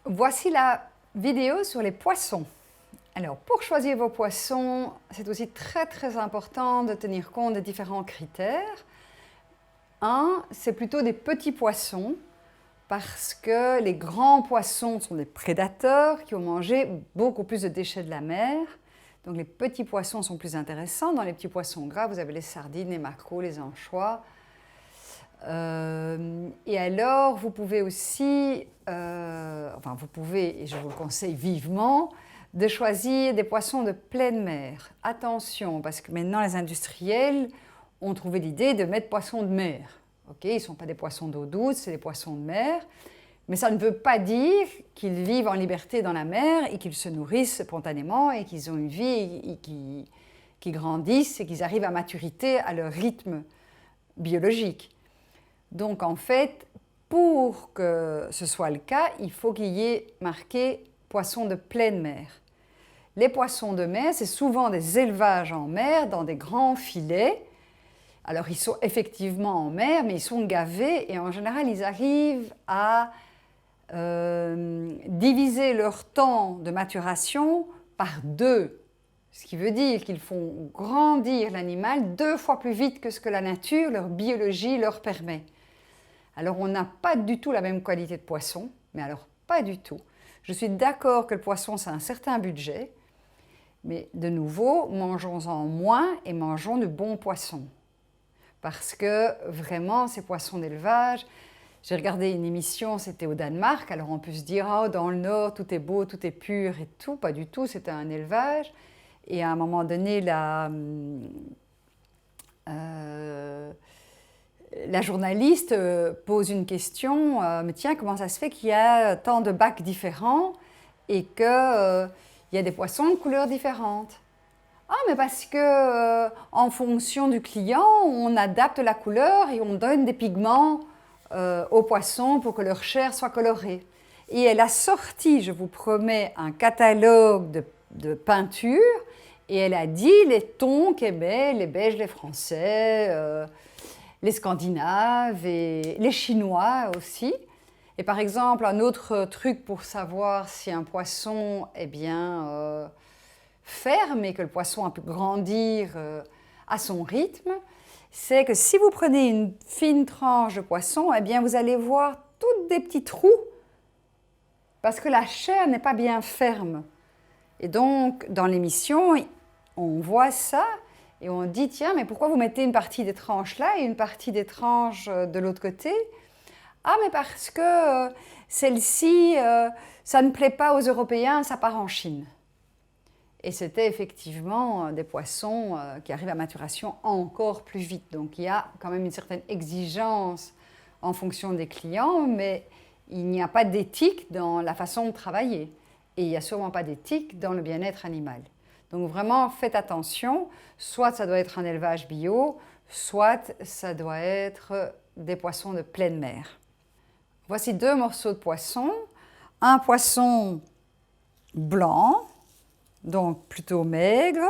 Voici la vidéo sur les poissons. Alors, pour choisir vos poissons, c'est aussi très important de tenir compte de différents critères. Un, c'est plutôt des petits poissons, parce que les grands poissons sont des prédateurs qui ont mangé beaucoup plus de déchets de la mer. Donc les petits poissons sont plus intéressants. Dans les petits poissons gras, vous avez les sardines, les maquereaux, les anchois. Et alors, vous pouvez aussi, vous pouvez, et je vous le conseille vivement, de choisir des poissons de pleine mer. Attention, parce que maintenant les industriels ont trouvé l'idée de mettre poissons de mer. Okay, ils ne sont pas des poissons d'eau douce, c'est des poissons de mer. Mais ça ne veut pas dire qu'ils vivent en liberté dans la mer et qu'ils se nourrissent spontanément et qu'ils ont une vie et qu'ils grandissent et qu'ils arrivent à maturité à leur rythme biologique. Donc en fait, pour que ce soit le cas, il faut qu'il y ait marqué poissons de pleine mer. Les poissons de mer, c'est souvent des élevages en mer dans des grands filets. Alors ils sont effectivement en mer, mais ils sont gavés et en général ils arrivent à diviser leur temps de maturation par 2. Ce qui veut dire qu'ils font grandir l'animal 2 fois plus vite que ce que la nature, leur biologie leur permet. Alors on n'a pas du tout la même qualité de poisson, mais alors pas du tout. Je suis d'accord que le poisson c'est un certain budget, mais de nouveau, mangeons-en moins et mangeons de bons poissons. Parce que vraiment, ces poissons d'élevage, j'ai regardé une émission, c'était au Danemark, alors on peut se dire, oh, dans le Nord, tout est beau, tout est pur et tout, pas du tout, c'était un élevage. Et à un moment donné, la journaliste pose une question, mais tiens, comment ça se fait qu'il y a tant de bacs différents et qu'il y a des poissons de couleurs différentes? Ah, mais parce que en fonction du client, on adapte la couleur et on donne des pigments aux poissons pour que leur chair soit colorée. Et elle a sorti, je vous promets, un catalogue de peintures et elle a dit les tons qu'aimaient les Belges, les Français, les Scandinaves et les Chinois aussi. Et par exemple, un autre truc pour savoir si un poisson est bien ferme et que le poisson a pu grandir à son rythme, c'est que si vous prenez une fine tranche de poisson, eh bien vous allez voir tous des petits trous parce que la chair n'est pas bien ferme. Et donc, dans l'émission, on voit ça et on dit, tiens, mais pourquoi vous mettez une partie des tranches là et une partie des tranches de l'autre côté? Ah, mais parce que celle-ci, ça ne plaît pas aux Européens, ça part en Chine. Et c'était effectivement des poissons qui arrivent à maturation encore plus vite. Donc il y a quand même une certaine exigence en fonction des clients, mais il n'y a pas d'éthique dans la façon de travailler. Et il n'y a sûrement pas d'éthique dans le bien-être animal. Donc vraiment, faites attention, soit ça doit être un élevage bio, soit ça doit être des poissons de pleine mer. Voici 2 morceaux de poisson. Un poisson blanc, donc plutôt maigre,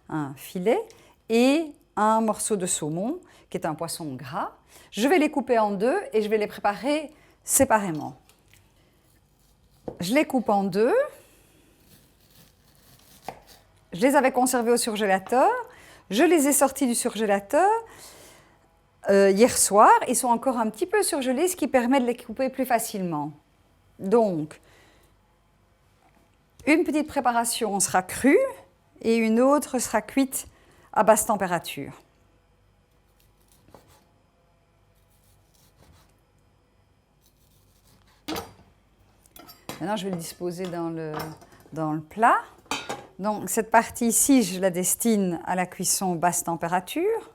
un filet, et un morceau de saumon, qui est un poisson gras. Je vais les couper en 2 et je vais les préparer séparément. Je les coupe en 2. Je les avais conservés au surgélateur. Je les ai sortis du surgélateur hier soir. Ils sont encore un petit peu surgelés, ce qui permet de les couper plus facilement. Donc, une petite préparation sera crue et une autre sera cuite à basse température. Maintenant, je vais le disposer dans le plat. Donc, cette partie ici, je la destine à la cuisson basse température,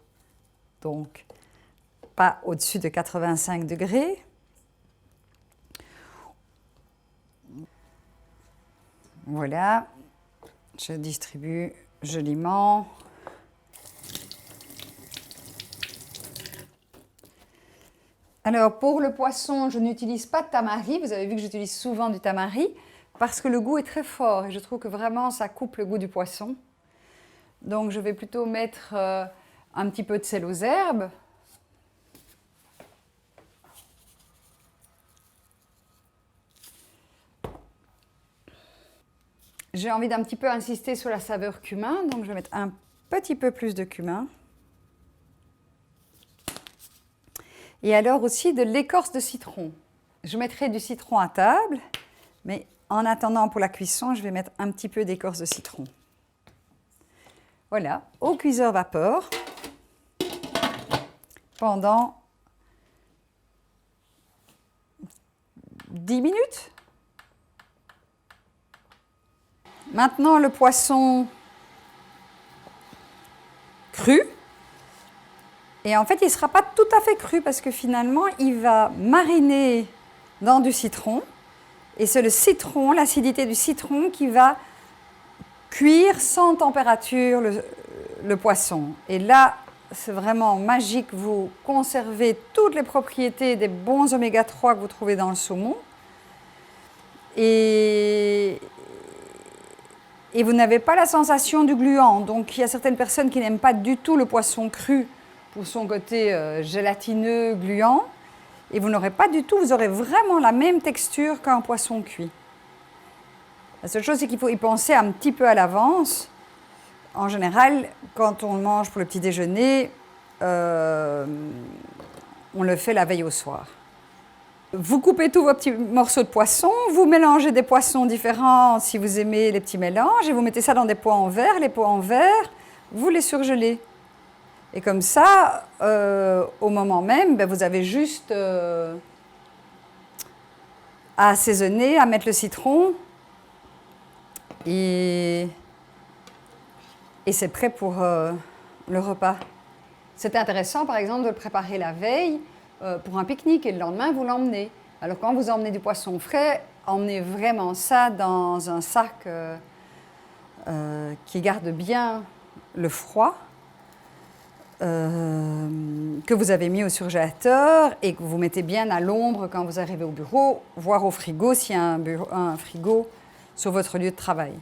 donc pas au-dessus de 85 degrés. Voilà, je distribue joliment. Alors pour le poisson, je n'utilise pas de tamari. Vous avez vu que j'utilise souvent du tamari parce que le goût est très fort et je trouve que vraiment ça coupe le goût du poisson. Donc je vais plutôt mettre un petit peu de sel aux herbes. J'ai envie d'un petit peu insister sur la saveur cumin, donc je vais mettre un petit peu plus de cumin. Et alors aussi de l'écorce de citron. Je mettrai du citron à table, mais en attendant pour la cuisson, je vais mettre un petit peu d'écorce de citron. Voilà, au cuiseur vapeur pendant 10 minutes. Maintenant, le poisson cru. Et en fait, il ne sera pas tout à fait cru parce que finalement, il va mariner dans du citron. Et c'est le citron, l'acidité du citron qui va cuire sans température le poisson. Et là, c'est vraiment magique. Vous conservez toutes les propriétés des bons oméga 3 que vous trouvez dans le saumon. Et vous n'avez pas la sensation du gluant. Donc, il y a certaines personnes qui n'aiment pas du tout le poisson cru pour son côté gélatineux, gluant. Et vous n'aurez pas du tout, vous aurez vraiment la même texture qu'un poisson cuit. La seule chose, c'est qu'il faut y penser un petit peu à l'avance. En général, quand on le mange pour le petit déjeuner, on le fait la veille au soir. Vous coupez tous vos petits morceaux de poisson, vous mélangez des poissons différents si vous aimez les petits mélanges, et vous mettez ça dans des pots en verre. Les pots en verre, vous les surgelez. Et comme ça, au moment même, vous avez juste à assaisonner, à mettre le citron, et c'est prêt pour le repas. C'est intéressant, par exemple, de le préparer la veille pour un pique-nique, et le lendemain, vous l'emmenez. Alors, quand vous emmenez du poisson frais, emmenez vraiment ça dans un sac qui garde bien le froid, que vous avez mis au surgélateur et que vous mettez bien à l'ombre quand vous arrivez au bureau, voire au frigo s'il y a un frigo sur votre lieu de travail.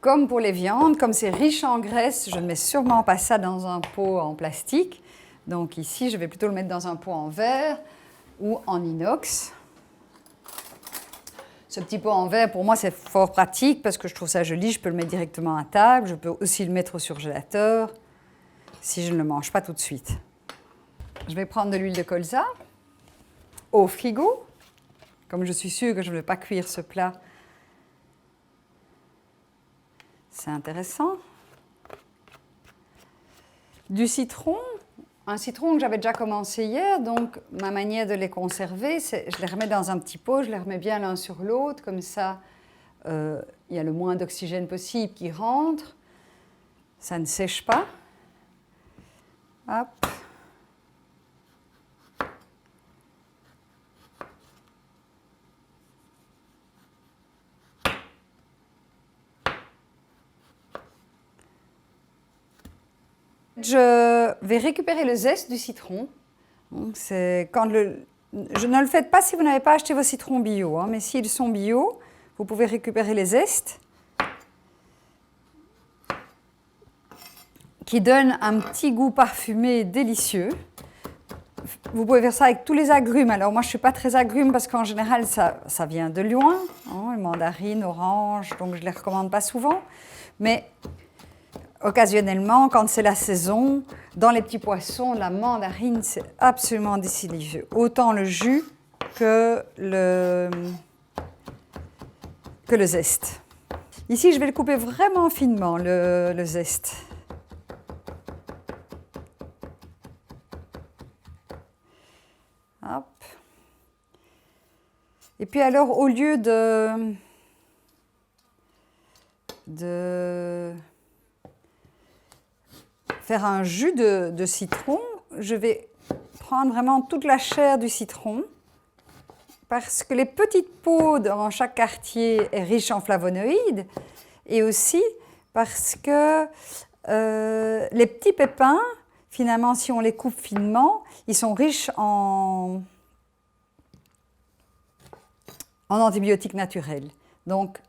Comme pour les viandes, comme c'est riche en graisse, je ne mets sûrement pas ça dans un pot en plastique. Donc ici, je vais plutôt le mettre dans un pot en verre ou en inox. Ce petit pot en verre, pour moi, c'est fort pratique parce que je trouve ça joli. Je peux le mettre directement à table. Je peux aussi le mettre au surgélateur si je ne le mange pas tout de suite. Je vais prendre de l'huile de colza au frigo. Comme je suis sûre que je ne vais pas cuire ce plat, c'est intéressant. Du citron. Un citron que j'avais déjà commencé hier, donc ma manière de les conserver, c'est je les remets dans un petit pot, je les remets bien l'un sur l'autre, comme ça il y a le moins d'oxygène possible qui rentre, ça ne sèche pas. Hop. Je vais récupérer le zeste du citron. Je ne le faites pas si vous n'avez pas acheté vos citrons bio, mais s'ils sont bio, vous pouvez récupérer les zestes qui donnent un petit goût parfumé délicieux. Vous pouvez faire ça avec tous les agrumes. Alors moi, je ne suis pas très agrume parce qu'en général, ça vient de loin, les mandarines, oranges, donc je ne les recommande pas souvent. Mais occasionnellement, quand c'est la saison, dans les petits poissons, la mandarine, c'est absolument délicieux. Autant le jus que le zeste. Ici, je vais le couper vraiment finement, le zeste. Hop. Et puis alors, au lieu de faire un jus de citron, je vais prendre vraiment toute la chair du citron parce que les petites peaux dans chaque quartier est riche en flavonoïdes et aussi parce que les petits pépins, finalement, si on les coupe finement, ils sont riches en antibiotiques naturels. Donc,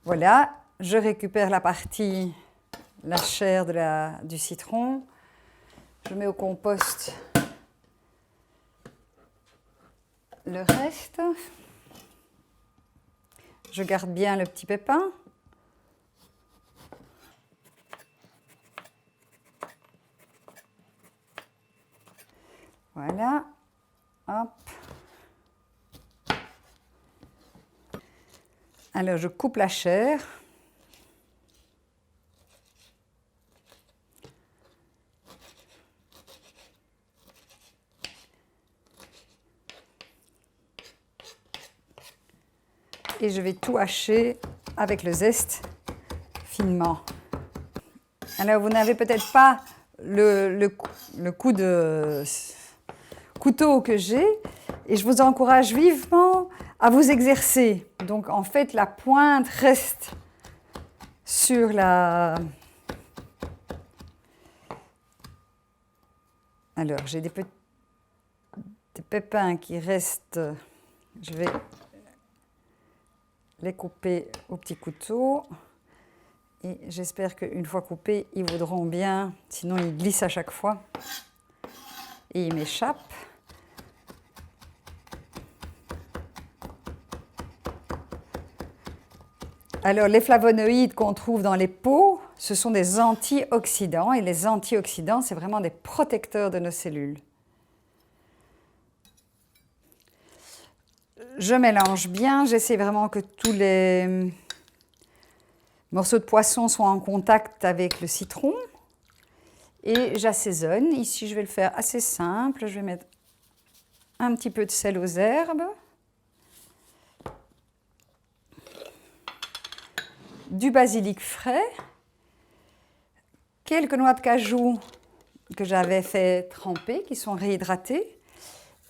voilà, je récupère la chair du citron, je mets au compost le reste. Je garde bien le petit pépin. Voilà. Hop. Alors, je coupe la chair. Et je vais tout hacher avec le zeste finement. Alors, vous n'avez peut-être pas le coup de couteau que j'ai, et je vous encourage vivement à vous exercer. Donc, en fait, la pointe reste sur la... Alors, j'ai des pépins qui restent. Je vais les couper au petit couteau. Et j'espère qu'une fois coupés, ils voudront bien. Sinon, ils glissent à chaque fois. Et ils m'échappent. Alors, les flavonoïdes qu'on trouve dans les peaux, ce sont des antioxydants. Et les antioxydants, c'est vraiment des protecteurs de nos cellules. Je mélange bien. J'essaie vraiment que tous les morceaux de poisson soient en contact avec le citron. Et j'assaisonne. Ici, je vais le faire assez simple. Je vais mettre un petit peu de sel aux herbes. Du basilic frais, quelques noix de cajou que j'avais fait tremper, qui sont réhydratées,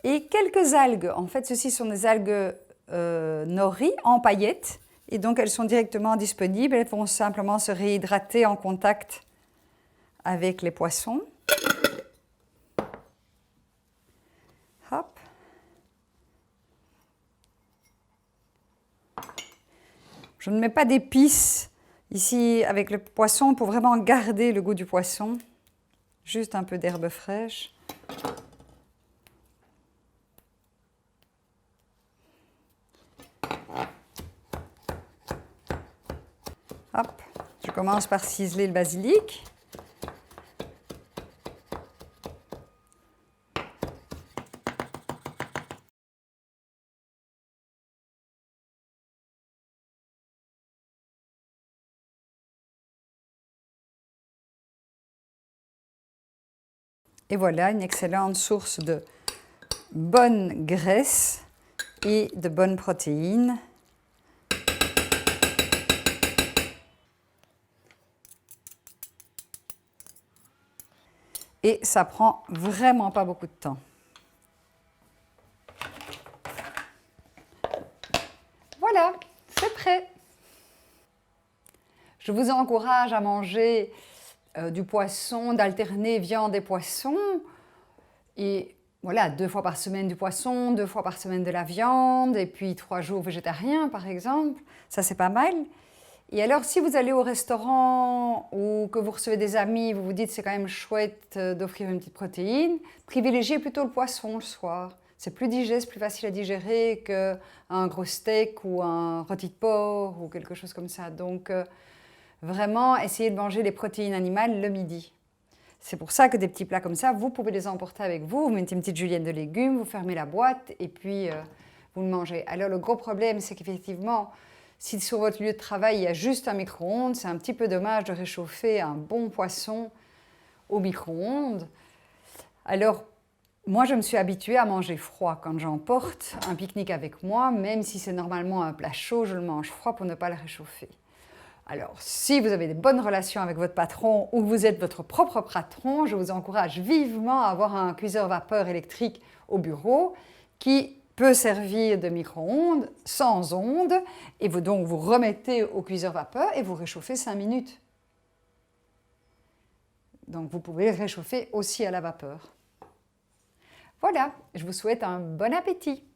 et quelques algues. En fait, ceci sont des algues nori en paillettes, et donc elles sont directement disponibles. Elles vont simplement se réhydrater en contact avec les poissons. Hop. Je ne mets pas d'épices ici avec le poisson pour vraiment garder le goût du poisson. Juste un peu d'herbe fraîche. Hop, je commence par ciseler le basilic. Et voilà une excellente source de bonne graisse et de bonnes protéines. Et ça prend vraiment pas beaucoup de temps. Voilà, c'est prêt. Je vous encourage à manger du poisson, d'alterner viande et poisson. Et voilà, 2 fois par semaine du poisson, 2 fois par semaine de la viande, et puis 3 jours végétariens par exemple. Ça, c'est pas mal. Et alors, si vous allez au restaurant ou que vous recevez des amis, vous vous dites c'est quand même chouette d'offrir une petite protéine, privilégiez plutôt le poisson le soir. C'est plus digeste, plus facile à digérer qu'un gros steak ou un rôti de porc ou quelque chose comme ça. Donc, vraiment, essayez de manger les protéines animales le midi. C'est pour ça que des petits plats comme ça, vous pouvez les emporter avec vous. Vous mettez une petite julienne de légumes, vous fermez la boîte et puis vous le mangez. Alors, le gros problème, c'est qu'effectivement, si sur votre lieu de travail, il y a juste un micro-ondes, c'est un petit peu dommage de réchauffer un bon poisson au micro-ondes. Alors, moi, je me suis habituée à manger froid. Quand j'emporte un pique-nique avec moi, même si c'est normalement un plat chaud, je le mange froid pour ne pas le réchauffer. Alors, si vous avez des bonnes relations avec votre patron ou que vous êtes votre propre patron, je vous encourage vivement à avoir un cuiseur vapeur électrique au bureau qui peut servir de micro-ondes sans ondes, et vous remettez au cuiseur vapeur et vous réchauffez 5 minutes. Donc vous pouvez réchauffer aussi à la vapeur. Voilà, je vous souhaite un bon appétit.